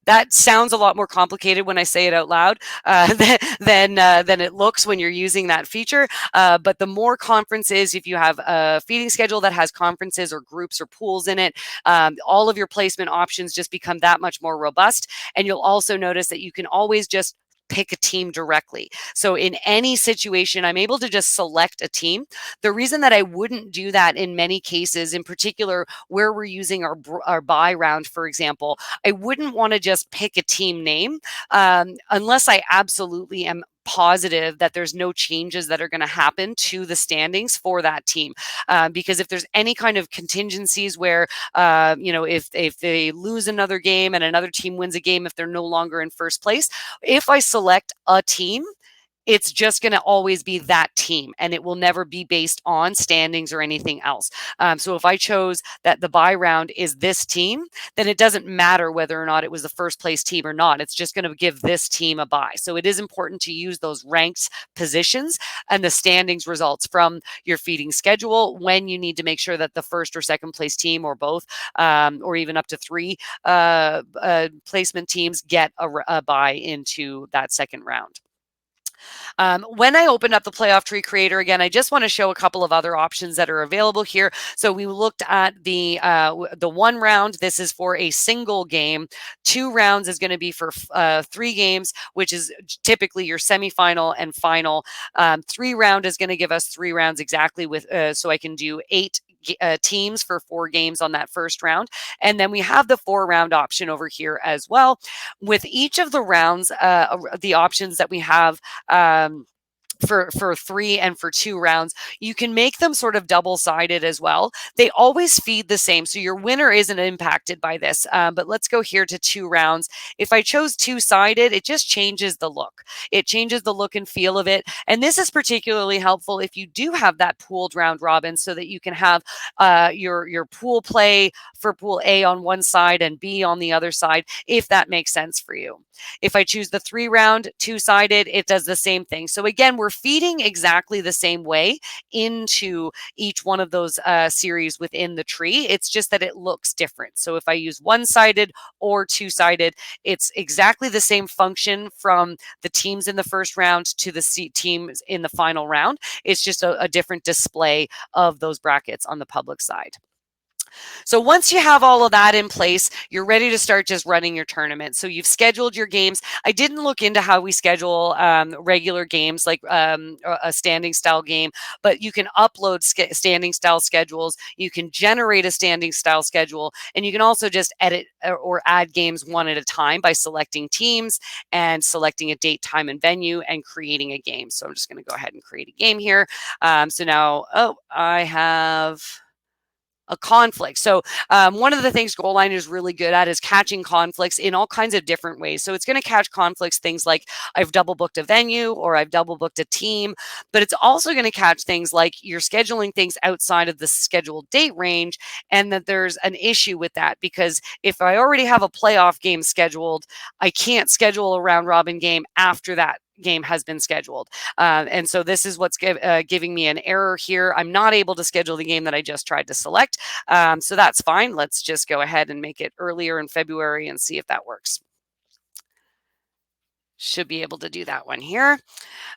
That sounds a lot more complicated when I say it out loud than it looks when you're using that feature. But the more conferences, if you have a feeding schedule that has conferences or groups or pools in it, all of your placement options just become that much more robust. And you'll also notice that you can always just pick a team directly. So in any situation, I'm able to just select a team. The reason that I wouldn't do that in many cases, in particular where we're using our buy round, for example, I wouldn't want to just pick a team name unless I absolutely am positive that there's no changes that are going to happen to the standings for that team. Because if there's any kind of contingencies where, if they lose another game and another team wins a game, if they're no longer in first place, if I select a team, it's just going to always be that team and it will never be based on standings or anything else. So if I chose that the buy round is this team, then it doesn't matter whether or not it was the first place team or not. It's just going to give this team a buy. So it is important to use those ranked positions and the standings results from your feeding schedule when you need to make sure that the first or second place team or both, or even up to three placement teams get a buy into that second round. When I opened up the playoff tree creator again, I just want to show a couple of other options that are available here. So we looked at the 1 round. This is for a single game. 2 rounds is going to be for 3 games, which is typically your semifinal and final. 3 round is going to give us 3 rounds exactly with, so I can do 8 teams for 4 games on that first round. And then we have the 4 round option over here as well. With each of the rounds, the options that we have, for 3 and for 2 rounds, you can make them sort of double-sided as well. They always feed the same, so your winner isn't impacted by this. But let's go here to 2 rounds. If I chose 2-sided, it just changes the look. It changes the look and feel of it. And this is particularly helpful if you do have that pooled round robin, so that you can have your pool play for pool A on one side and B on the other side, if that makes sense for you. If I choose the 3 round 2-sided, it does the same thing. So again, we're feeding exactly the same way into each one of those series within the tree. It's just that it looks different. So if I use 1-sided or 2-sided, it's exactly the same function from the teams in the first round to the teams in the final round. It's just a different display of those brackets on the public side. So once you have all of that in place, you're ready to start just running your tournament. So you've scheduled your games. I didn't look into how we schedule regular games like a standing style game, but you can upload standing style schedules. You can generate a standing style schedule, and you can also just edit or add games one at a time by selecting teams and selecting a date, time, and venue and creating a game. So I'm just going to go ahead and create a game here. So now, I have a conflict. So one of the things Goalline is really good at is catching conflicts in all kinds of different ways. So it's going to catch conflicts, things like I've double booked a venue or I've double booked a team, but it's also going to catch things like you're scheduling things outside of the scheduled date range, and that there's an issue with that, because if I already have a playoff game scheduled, I can't schedule a round robin game after that game has been scheduled. And so this is what's giving me an error here. I'm not able to schedule the game that I just tried to select. So that's fine. Let's just go ahead and make it earlier in February and see if that works. Should be able to do that one here.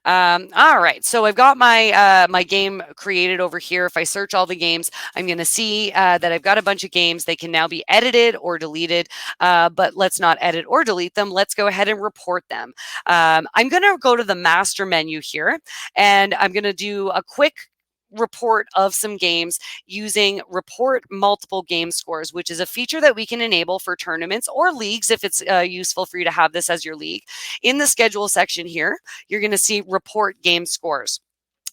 All right, so I've got my my game created over here. If I search all the games, I'm going to see that I've got a bunch of games. They can now be edited or deleted, but let's not edit or delete them. Let's go ahead and report them. I'm going to go to the master menu here, and I'm going to do a quick report of some games using report multiple game scores, which is a feature that we can enable for tournaments or leagues if it's useful for you to have this as your league. In the schedule section here, you're going to see report game scores.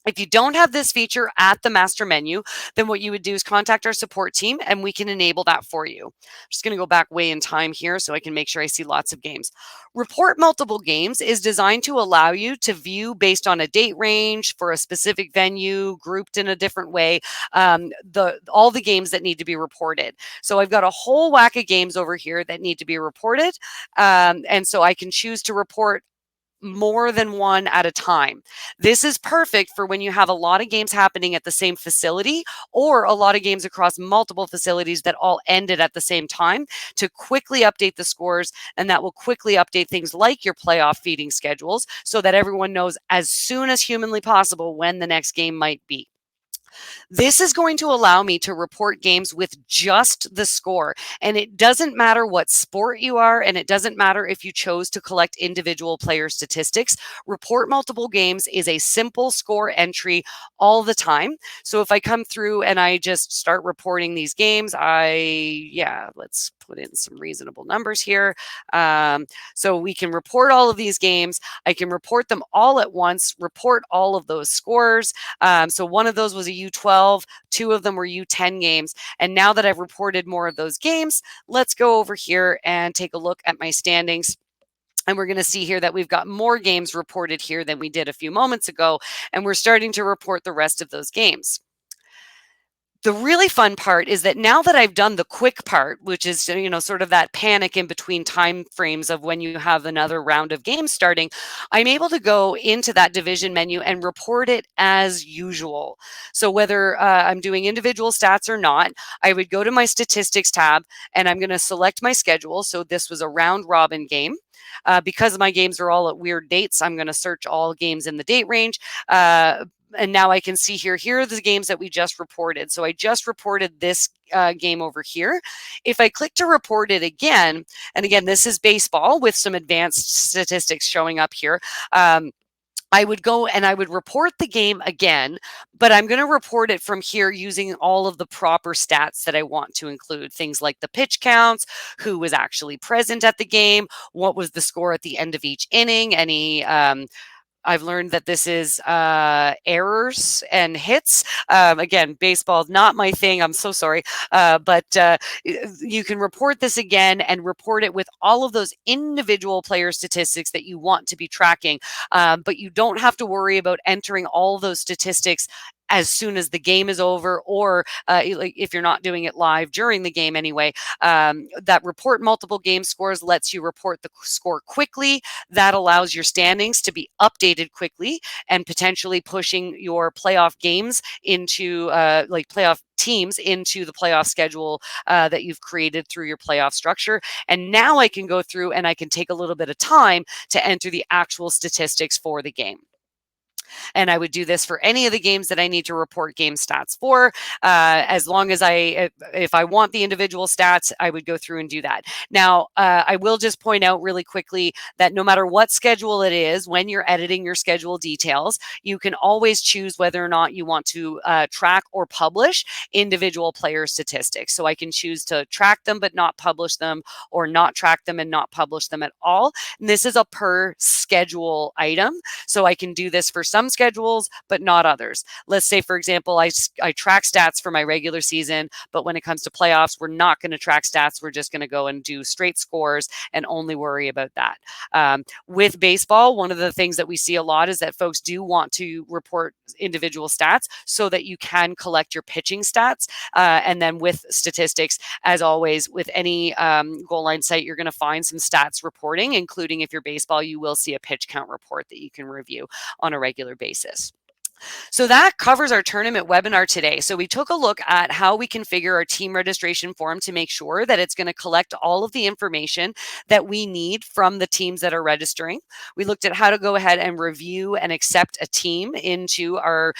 If you don't have this feature at the master menu, then what you would do is contact our support team and we can enable that for you. I'm just going to go back way in time here so I can make sure I see lots of games. Report multiple games is designed to allow you to view based on a date range for a specific venue, grouped in a different way, all the games that need to be reported. So I've got a whole whack of games over here that need to be reported. And so I can choose to report more than one at a time. This is perfect for when you have a lot of games happening at the same facility or a lot of games across multiple facilities that all ended at the same time to quickly update the scores. And that will quickly update things like your playoff feeding schedules so that everyone knows as soon as humanly possible when the next game might be. This is going to allow me to report games with just the score. And it doesn't matter what sport you are, and it doesn't matter if you chose to collect individual player statistics. Report multiple games is a simple score entry all the time. So if I come through and I just start reporting these games, let's put in some reasonable numbers here. So we can report all of these games. I can report them all at once, report all of those scores. So one of those was a U12, two of them were U10 games. And now that I've reported more of those games, let's go over here and take a look at my standings. And we're going to see here that we've got more games reported here than we did a few moments ago. And we're starting to report the rest of those games. The really fun part is that now that I've done the quick part, which is, sort of that panic in between time frames of when you have another round of games starting, I'm able to go into that division menu and report it as usual. So whether I'm doing individual stats or not, I would go to my statistics tab and I'm going to select my schedule. So this was a round robin game. Because my games are all at weird dates, I'm going to search all games in the date range. And now I can see here are the games that we just reported. So I just reported this game over here. If I click to report it again, and again, this is baseball with some advanced statistics showing up here. I would go and I would report the game again, but I'm going to report it from here using all of the proper stats that I want to include. Things like the pitch counts, who was actually present at the game, what was the score at the end of each inning, any I've learned that this is errors and hits. Again, baseball, not my thing. I'm so sorry. But you can report this again and report it with all of those individual player statistics that you want to be tracking. But you don't have to worry about entering all those statistics as soon as the game is over, or if you're not doing it live during the game anyway. That report multiple game scores lets you report the score quickly. That allows your standings to be updated quickly and potentially pushing your playoff games into playoff teams into the playoff schedule that you've created through your playoff structure. And now I can go through and I can take a little bit of time to enter the actual statistics for the game. And I would do this for any of the games that I need to report game stats for. As long as if I want the individual stats, I would go through and do that. Now, I will just point out really quickly that no matter what schedule it is, when you're editing your schedule details, you can always choose whether or not you want to track or publish individual player statistics. So I can choose to track them but not publish them, or not track them and not publish them at all. And this is a per schedule item. So I can do this for some schedules, but not others. Let's say, for example, I track stats for my regular season, but when it comes to playoffs, we're not going to track stats. We're just going to go and do straight scores and only worry about that. With baseball, one of the things that we see a lot is that folks do want to report individual stats so that you can collect your pitching stats. And then with statistics, as always, with any Goalline site, you're going to find some stats reporting, including if you're baseball, you will see a pitch count report that you can review on a regular basis. So that covers our tournament webinar today. So we took a look at how we configure our team registration form to make sure that it's going to collect all of the information that we need from the teams that are registering. We looked at how to go ahead and review and accept a team into our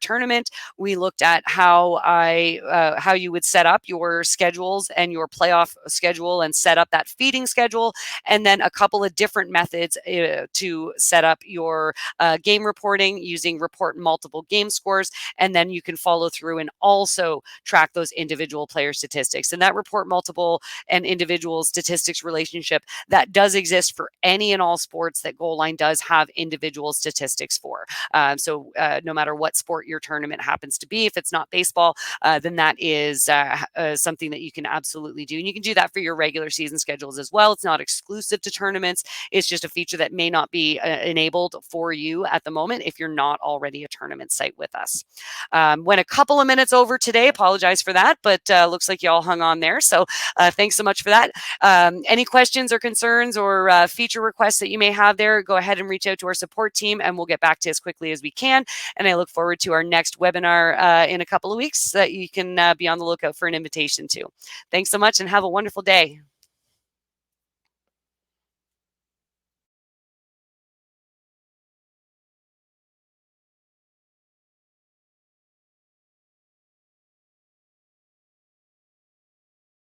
tournament. We looked at how you would set up your schedules and your playoff schedule and set up that feeding schedule, and then a couple of different methods to set up your game reporting using report report multiple game scores, and then you can follow through and also track those individual player statistics. And that report multiple and individual statistics relationship, that does exist for any and all sports that Goalline does have individual statistics for. So no matter what sport your tournament happens to be, if it's not baseball, then that is something that you can absolutely do. And you can do that for your regular season schedules as well. It's not exclusive to tournaments. It's just a feature that may not be enabled for you at the moment if you're not already a tournament site with us. Went a couple of minutes over today. Apologize for that, but looks like you all hung on there. So thanks so much for that. Any questions or concerns or feature requests that you may have there, go ahead and reach out to our support team and we'll get back to you as quickly as we can. And I look forward to our next webinar in a couple of weeks that you can be on the lookout for an invitation to. Thanks so much and have a wonderful day.